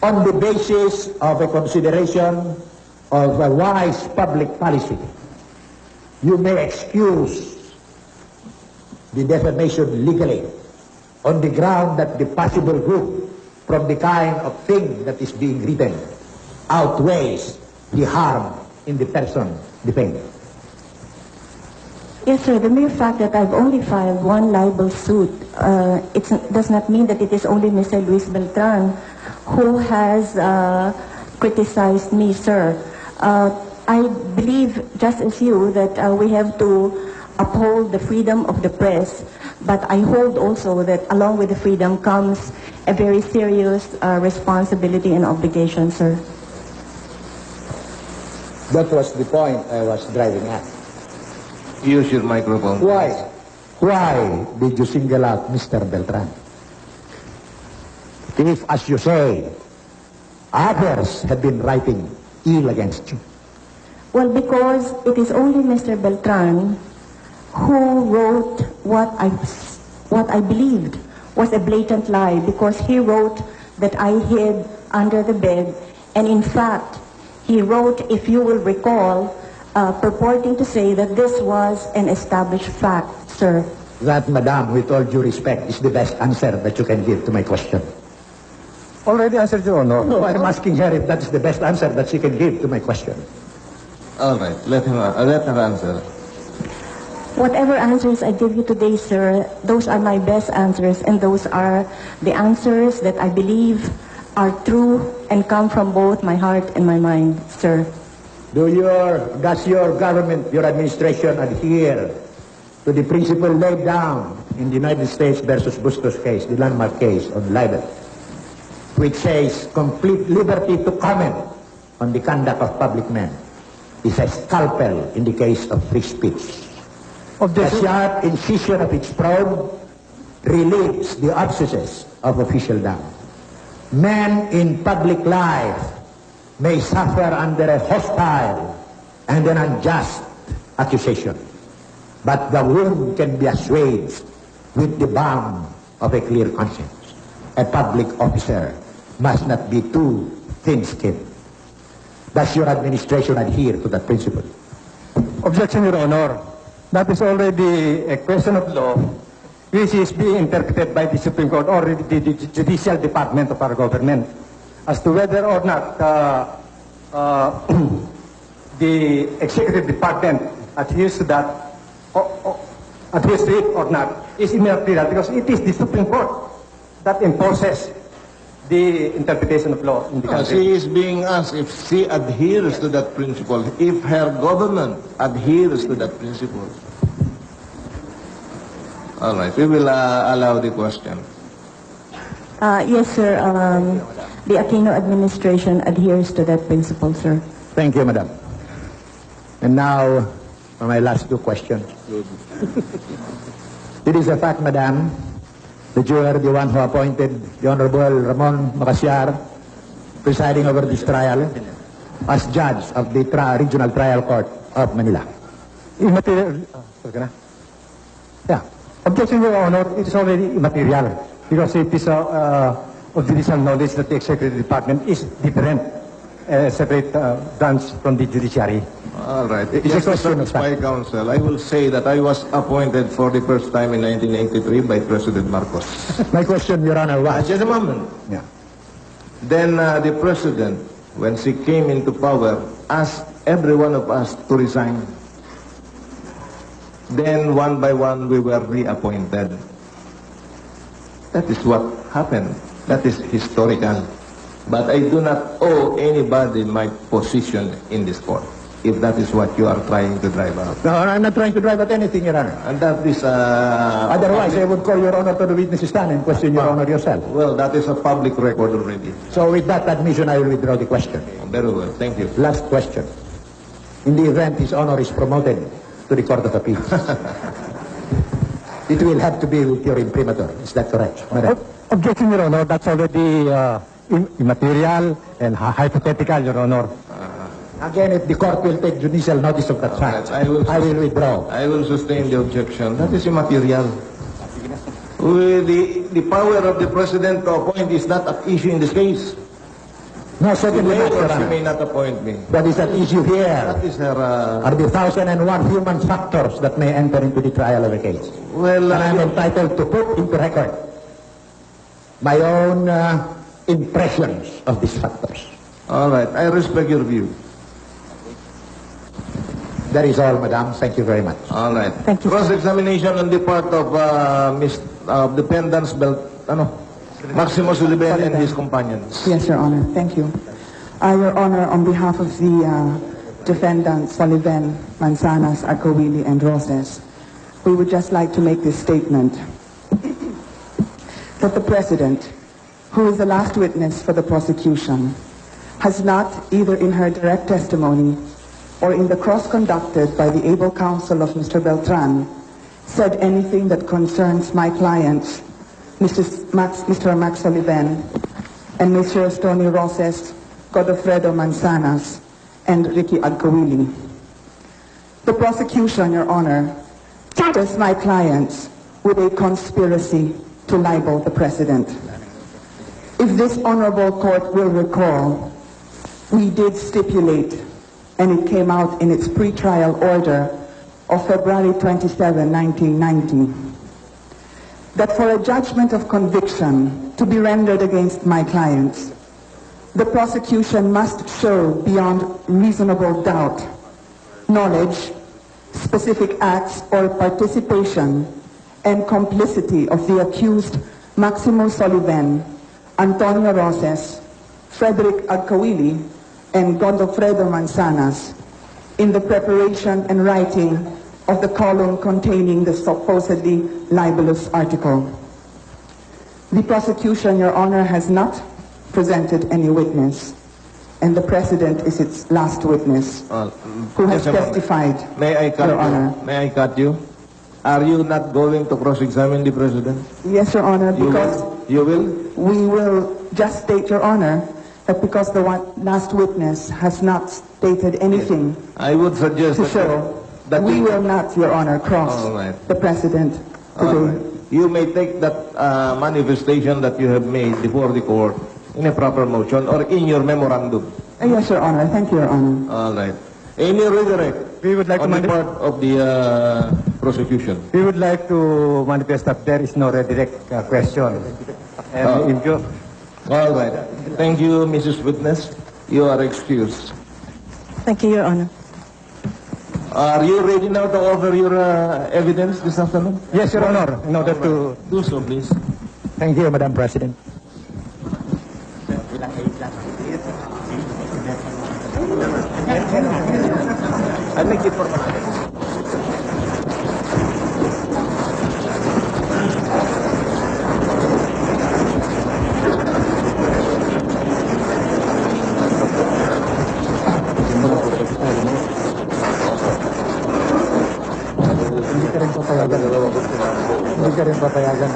on the basis of a consideration of a wise public policy, you may excuse the defamation legally on the ground that the possible good from the kind of thing that is being written outweighs the harm in the person defamed. Yes, sir. The mere fact that I've only filed one libel suit, it does not mean that it is only Mr. Luis Beltran who has criticized me, sir. I believe, just as you, that we have to uphold the freedom of the press, but I hold also that along with the freedom comes a very serious responsibility and obligation, sir. That was the point I was driving at. Use your microphone. Why? Why did you single out Mr. Beltran? If, as you say, others have been writing ill against you. Well, because it is only Mr. Beltran who wrote what I believed was a blatant lie, because he wrote that I hid under the bed, and in fact, he wrote, if you will recall, purporting to say that this was an established fact, sir. That, madam, with all due respect, is the best answer that you can give to my question. Already answered, Your Honor. No, I'm asking her if that is the best answer that she can give to my question. All right, let her answer. Whatever answers I give you today, sir, those are my best answers, and those are the answers that I believe are true and come from both my heart and my mind, sir. Does your government, your administration adhere to the principle laid down in the United States versus Bustos case, the landmark case on libel, which says complete liberty to comment on the conduct of public men is a scalpel in the case of free speech? The sharp incision of its probe relieves the abscesses of official doubt. Men in public life may suffer under a hostile and an unjust accusation, but the wound can be assuaged with the balm of a clear conscience. A public officer must not be too thin-skinned. Does your administration adhere to that principle? Objection, Your Honor. That is already a question of law which is being interpreted by the Supreme Court or the Judicial Department of our government as to whether or not the Executive Department adheres to that, adheres to it or not, is immaterial, because it is the Supreme Court that imposes the interpretation of law in the country. She is being asked if she adheres to that principle, if her government adheres to that principle. All right, we will allow the question. Yes, sir. The Aquino administration adheres to that principle, sir. Thank you, madam. And now, for my last two questions. It is a fact, madam, that you are the one who appointed the Honorable Ramon Macasyar, presiding over this trial, as judge of the Regional Trial Court of Manila. Immaterial. Yeah. Objection, Your Honor, it is already immaterial because it is of judicial knowledge that the Executive Department is different, separate branch from the judiciary. All right. Just to satisfy counsel, I will say that I was appointed for the first time in 1983 by President Marcos. My question, Your Honor, was... Just a moment. Yeah. Then the President, when she came into power, asked every one of us to resign. Then one by one we were reappointed. That is what happened. That is historical. But I do not owe anybody my position in this court, if that is what you are trying to drive out. No, I'm not trying to drive at anything, Your Honor. And that is otherwise, I would call Your Honor to the witness stand and question Your Honor yourself. Well, that is a public record already. So with that admission, I will withdraw the question. Very well. Thank you. Last question. In the event His Honor is promoted to the Court of Appeals, it will have to be with your imprimatur. Is that correct, Madam? Objection, Your Honor. That's already immaterial and hypothetical, Your Honor. Again, if the court will take judicial notice of that fact, I will withdraw. I will sustain the objection. That is immaterial. The power of the President to appoint is not at issue in this case. No, certainly not, Your She Honor. may not appoint me. What is at issue here That is her, are the 1,001 human factors that may enter into the trial of a case. well, And I'm entitled to put into record my own impressions of these factors. all right, I respect your view. That is all, Madam. Thank you very much. All right. Thank you, sir. Cross-examination on the part of defendants Maximus Libel and his companions. Yes, Your Honor. Thank you. Your Honor, on behalf of the defendants Sullivan, Manzanas, Arcovilli, and Roses, we would just like to make this statement that the President, who is the last witness for the prosecution, has not, either in her direct testimony or in the cross conducted by the able counsel of Mr. Beltran, said anything that concerns my clients, Mr. Max Sullivan and Mr. Tony Roses, Godofredo Manzanas, and Ricky Agcovilli. The prosecution, Your Honor, charges my clients with a conspiracy to libel the President. If this honorable court will recall, we did stipulate, and it came out in its pre-trial order of February 27, 1990, that for a judgment of conviction to be rendered against my clients, the prosecution must show beyond reasonable doubt knowledge, specific acts or participation, and complicity of the accused Maximo Sullivan, Antonio Roses, Frederick Agcovilli, and Godofredo Manzanas in the preparation and writing of the column containing the supposedly libelous article. The prosecution, Your Honor, has not presented any witness, and the President is its last witness, who has Yes, testified, May I cut Your you? Honor. May I cut you? Are you not going to cross-examine the President? Yes, Your Honor, because You will? we will just state, Your Honor, that because the last witness has not stated anything I would suggest to show, that we you- will not, Your Honor, cross All right. the President All today. right. You may take that manifestation that you have made before the court in a proper motion or in your memorandum. Yes, Your Honor. Thank you, Your Honor. All right. Any redirect We would like on to the part of the prosecution? We would like to manifest that there is no redirect question. And if you, All right. Thank you, Mrs. Witness. You are excused. Thank you, Your Honor. Are you ready now to offer your evidence this afternoon? yes, Your Honor, in order to Do so, please. Thank you, Madam President. I make it for Hindi ka rin papayagan. Hindi ka rin papayagan.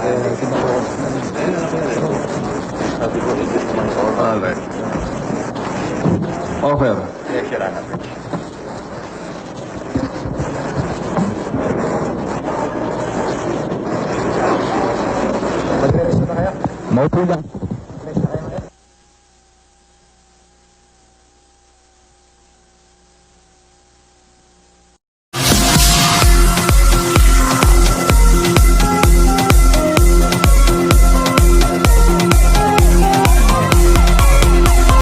All right. Offer. Yes, Your Honor. Magre-resto na kaya? Maupo lang.